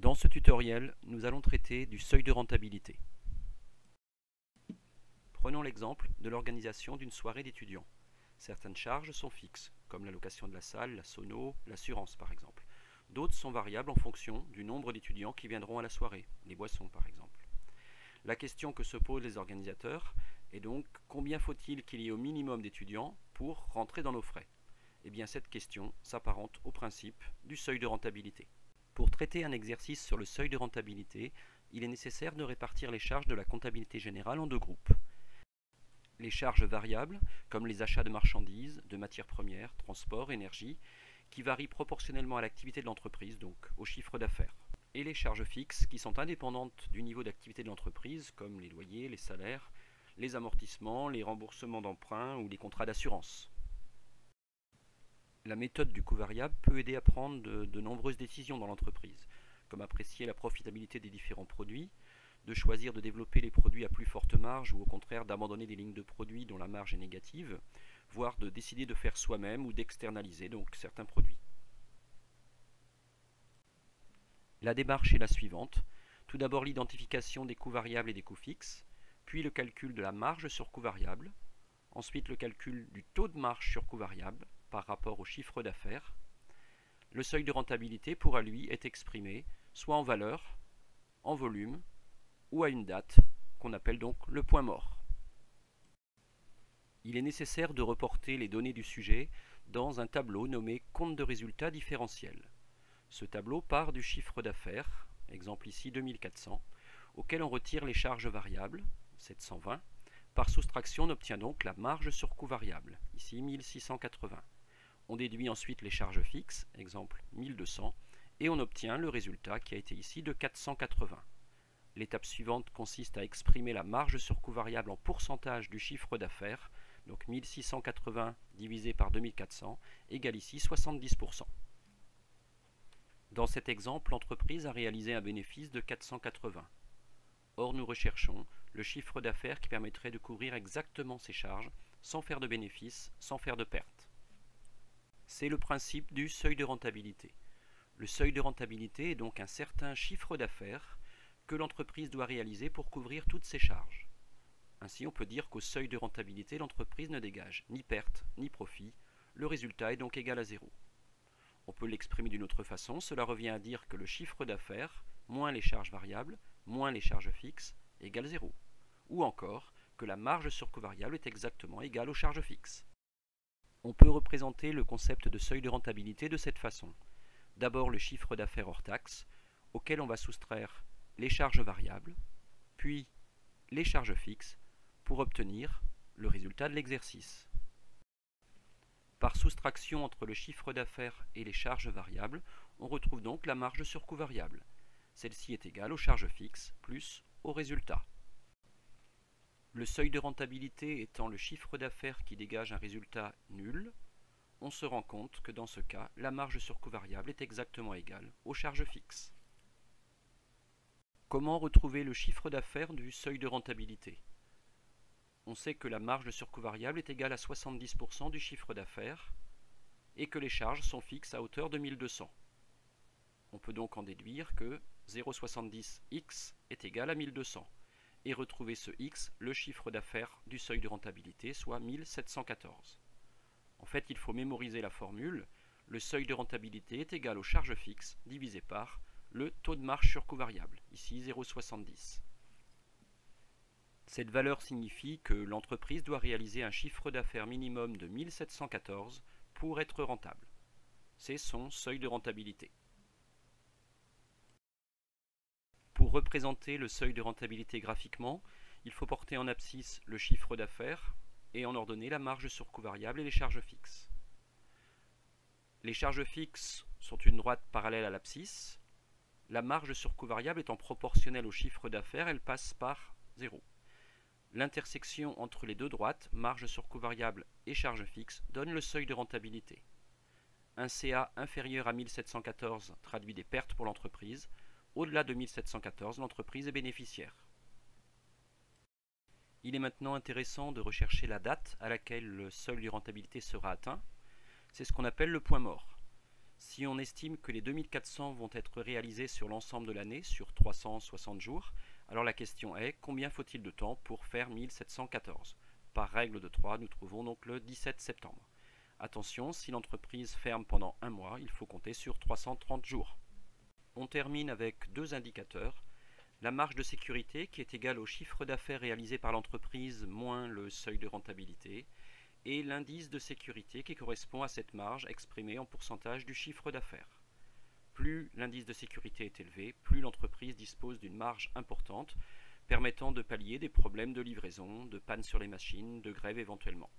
Dans ce tutoriel, nous allons traiter du seuil de rentabilité. Prenons l'exemple de l'organisation d'une soirée d'étudiants. Certaines charges sont fixes, comme la location de la salle, la sono, l'assurance par exemple. D'autres sont variables en fonction du nombre d'étudiants qui viendront à la soirée, les boissons par exemple. La question que se posent les organisateurs est donc combien faut-il qu'il y ait au minimum d'étudiants pour rentrer dans nos frais? Eh bien cette question s'apparente au principe du seuil de rentabilité. Pour traiter un exercice sur le seuil de rentabilité, il est nécessaire de répartir les charges de la comptabilité générale en deux groupes. Les charges variables, comme les achats de marchandises, de matières premières, transport, énergie, qui varient proportionnellement à l'activité de l'entreprise, donc au chiffre d'affaires. Et les charges fixes, qui sont indépendantes du niveau d'activité de l'entreprise, comme les loyers, les salaires, les amortissements, les remboursements d'emprunts ou les contrats d'assurance. La méthode du coût variable peut aider à prendre de nombreuses décisions dans l'entreprise, comme apprécier la profitabilité des différents produits, de choisir de développer les produits à plus forte marge ou au contraire d'abandonner des lignes de produits dont la marge est négative, voire de décider de faire soi-même ou d'externaliser donc certains produits. La démarche est la suivante. Tout d'abord l'identification des coûts variables et des coûts fixes, puis le calcul de la marge sur coût variable, ensuite le calcul du taux de marge sur coût variable par rapport au chiffre d'affaires. Le seuil de rentabilité pourra lui être exprimé soit en valeur, en volume ou à une date qu'on appelle donc le point mort. Il est nécessaire de reporter les données du sujet dans un tableau nommé compte de résultat différentiel. Ce tableau part du chiffre d'affaires, exemple ici 2400, auquel on retire les charges variables, 720. Par soustraction, on obtient donc la marge sur coût variable, ici 1680. On déduit ensuite les charges fixes, exemple 1200, et on obtient le résultat qui a été ici de 480. L'étape suivante consiste à exprimer la marge sur coût variable en pourcentage du chiffre d'affaires, donc 1680 divisé par 2400 égale ici 70%. Dans cet exemple, l'entreprise a réalisé un bénéfice de 480. Or, nous recherchons le chiffre d'affaires qui permettrait de couvrir exactement ces charges sans faire de bénéfice, sans faire de perte. C'est le principe du seuil de rentabilité. Le seuil de rentabilité est donc un certain chiffre d'affaires que l'entreprise doit réaliser pour couvrir toutes ses charges. Ainsi, on peut dire qu'au seuil de rentabilité, l'entreprise ne dégage ni perte ni profit. Le résultat est donc égal à zéro. On peut l'exprimer d'une autre façon, cela revient à dire que le chiffre d'affaires, moins les charges variables, moins les charges fixes, égale 0. Ou encore que la marge sur coût variable est exactement égale aux charges fixes. On peut représenter le concept de seuil de rentabilité de cette façon. D'abord le chiffre d'affaires hors taxe, auquel on va soustraire les charges variables, puis les charges fixes, pour obtenir le résultat de l'exercice. Par soustraction entre le chiffre d'affaires et les charges variables, on retrouve donc la marge sur coût variable. Celle-ci est égale aux charges fixes plus au résultat. Le seuil de rentabilité étant le chiffre d'affaires qui dégage un résultat nul, on se rend compte que dans ce cas, la marge sur coût variable est exactement égale aux charges fixes. Comment retrouver le chiffre d'affaires du seuil de rentabilité? On sait que la marge sur coût variable est égale à 70% du chiffre d'affaires et que les charges sont fixes à hauteur de 1200. On peut donc en déduire que 0,70x est égal à 1200 et retrouver ce x, le chiffre d'affaires du seuil de rentabilité, soit 1714. En fait, il faut mémoriser la formule. Le seuil de rentabilité est égal aux charges fixes divisé par le taux de marge sur coût variable, ici 0,70. Cette valeur signifie que l'entreprise doit réaliser un chiffre d'affaires minimum de 1714 pour être rentable. C'est son seuil de rentabilité. Pour représenter le seuil de rentabilité graphiquement, il faut porter en abscisse le chiffre d'affaires et en ordonnée la marge sur coût variable et les charges fixes. Les charges fixes sont une droite parallèle à l'abscisse. La marge sur coût variable étant proportionnelle au chiffre d'affaires, elle passe par 0. L'intersection entre les deux droites, marge sur coût variable et charges fixes, donne le seuil de rentabilité. Un CA inférieur à 1714 traduit des pertes pour l'entreprise. Au-delà de 1714, l'entreprise est bénéficiaire. Il est maintenant intéressant de rechercher la date à laquelle le seuil de rentabilité sera atteint. C'est ce qu'on appelle le point mort. Si on estime que les 2400 vont être réalisés sur l'ensemble de l'année, sur 360 jours, alors la question est combien faut-il de temps pour faire 1714 ? Par règle de 3, nous trouvons donc le 17 septembre. Attention, si l'entreprise ferme pendant un mois, il faut compter sur 330 jours. On termine avec deux indicateurs. La marge de sécurité qui est égale au chiffre d'affaires réalisé par l'entreprise moins le seuil de rentabilité, et l'indice de sécurité qui correspond à cette marge exprimée en pourcentage du chiffre d'affaires. Plus l'indice de sécurité est élevé, plus l'entreprise dispose d'une marge importante, permettant de pallier des problèmes de livraison, de panne sur les machines, de grève éventuellement.